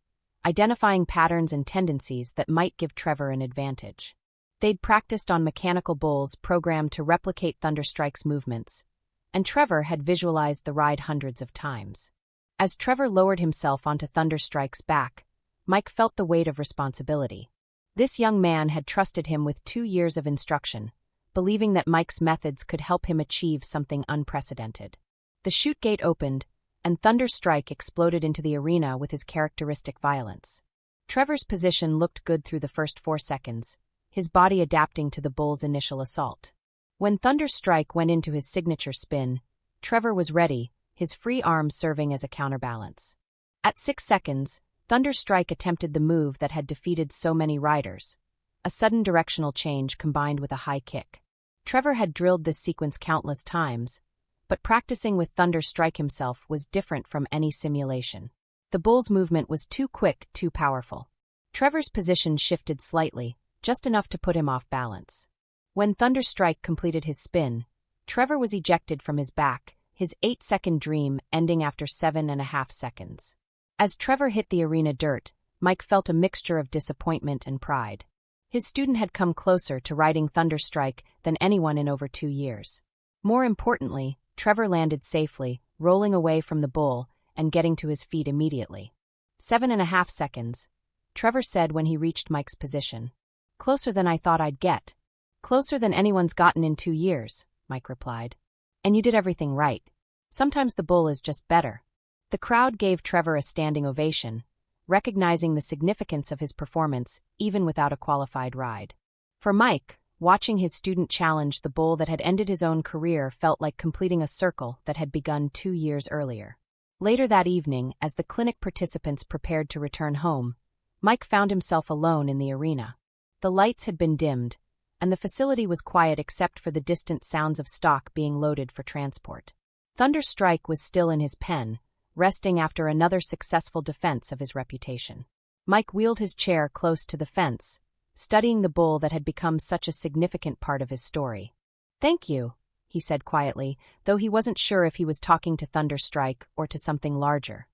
identifying patterns and tendencies that might give Trevor an advantage. They'd practiced on mechanical bulls programmed to replicate Thunder Strike's movements, and Trevor had visualized the ride hundreds of times. As Trevor lowered himself onto Thunder Strike's back, Mike felt the weight of responsibility. This young man had trusted him with 2 years of instruction, believing that Mike's methods could help him achieve something unprecedented. The chute gate opened, and Thunder Strike exploded into the arena with his characteristic violence. Trevor's position looked good through the first 4 seconds, his body adapting to the bull's initial assault. When Thunder Strike went into his signature spin, Trevor was ready, his free arm serving as a counterbalance. At 6 seconds, Thunder Strike attempted the move that had defeated so many riders, a sudden directional change combined with a high kick. Trevor had drilled this sequence countless times, but practicing with Thunder Strike himself was different from any simulation. The bull's movement was too quick, too powerful. Trevor's position shifted slightly, just enough to put him off balance. When Thunder Strike completed his spin, Trevor was ejected from his back, his 8-second dream ending after 7.5 seconds. As Trevor hit the arena dirt, Mike felt a mixture of disappointment and pride. His student had come closer to riding Thunder Strike than anyone in over 2 years. More importantly, Trevor landed safely, rolling away from the bull and getting to his feet immediately. 7.5 seconds, Trevor said when he reached Mike's position. "Closer than I thought I'd get." "Closer than anyone's gotten in 2 years, Mike replied. "And you did everything right. Sometimes the bull is just better." The crowd gave Trevor a standing ovation, recognizing the significance of his performance even without a qualified ride. For Mike, watching his student challenge the bull that had ended his own career felt like completing a circle that had begun 2 years earlier. Later that evening, as the clinic participants prepared to return home, Mike found himself alone in the arena. The lights had been dimmed, and the facility was quiet except for the distant sounds of stock being loaded for transport. Thunder Strike was still in his pen, resting after another successful defense of his reputation. Mike wheeled his chair close to the fence, studying the bull that had become such a significant part of his story. "Thank you," he said quietly, though he wasn't sure if he was talking to Thunder Strike or to something larger.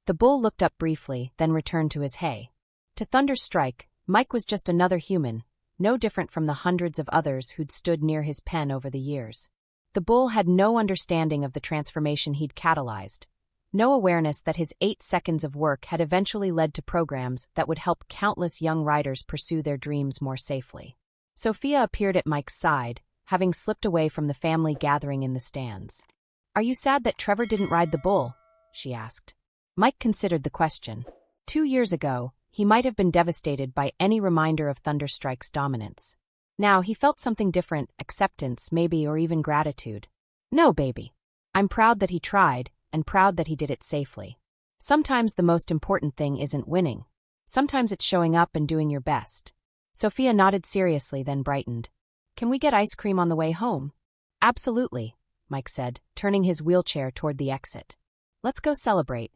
The bull looked up briefly, then returned to his hay. To Thunder Strike, Mike was just another human, no different from the hundreds of others who'd stood near his pen over the years. The bull had no understanding of the transformation he'd catalyzed, No awareness that his 8 seconds of work had eventually led to programs that would help countless young riders pursue their dreams more safely. Sophia appeared at Mike's side, having slipped away from the family gathering in the stands. "Are you sad that Trevor didn't ride the bull?" she asked. Mike considered the question. 2 years ago, he might have been devastated by any reminder of Thunderstrike's dominance. Now he felt something different, acceptance, maybe, or even gratitude. "No, baby. I'm proud that he tried, and proud that he did it safely. Sometimes the most important thing isn't winning. Sometimes it's showing up and doing your best." Sophia nodded seriously, then brightened. "Can we get ice cream on the way home?" "Absolutely," Mike said, turning his wheelchair toward the exit. "Let's go celebrate."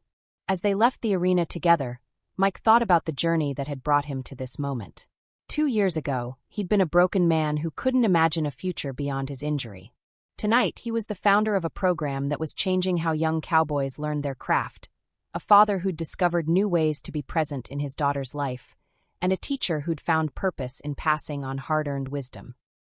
As they left the arena together, Mike thought about the journey that had brought him to this moment. 2 years ago, he'd been a broken man who couldn't imagine a future beyond his injury. Tonight, he was the founder of a program that was changing how young cowboys learned their craft, a father who'd discovered new ways to be present in his daughter's life, and a teacher who'd found purpose in passing on hard-earned wisdom.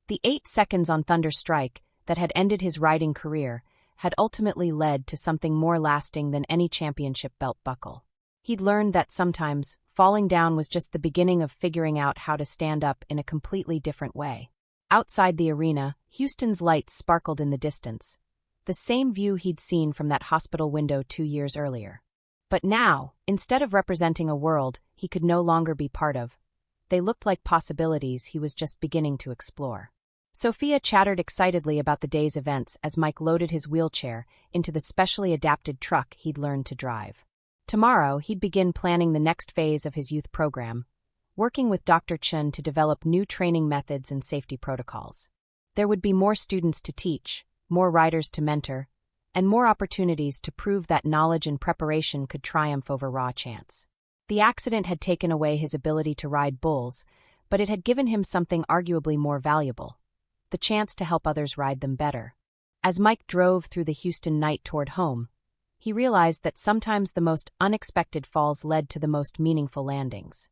The 8 seconds on Thunderstrike that had ended his riding career had ultimately led to something more lasting than any championship belt buckle. He'd learned that sometimes falling down was just the beginning of figuring out how to stand up in a completely different way. Outside the arena, Houston's lights sparkled in the distance, the same view he'd seen from that hospital window 2 years earlier. But now, instead of representing a world he could no longer be part of, they looked like possibilities he was just beginning to explore. Sophia chattered excitedly about the day's events as Mike loaded his wheelchair into the specially adapted truck he'd learned to drive. Tomorrow, he'd begin planning the next phase of his youth program, working with Dr. Chun to develop new training methods and safety protocols. There would be more students to teach, more riders to mentor, and more opportunities to prove that knowledge and preparation could triumph over raw chance. The accident had taken away his ability to ride bulls, but it had given him something arguably more valuable: the chance to help others ride them better. As Mike drove through the Houston night toward home, he realized that sometimes the most unexpected falls led to the most meaningful landings.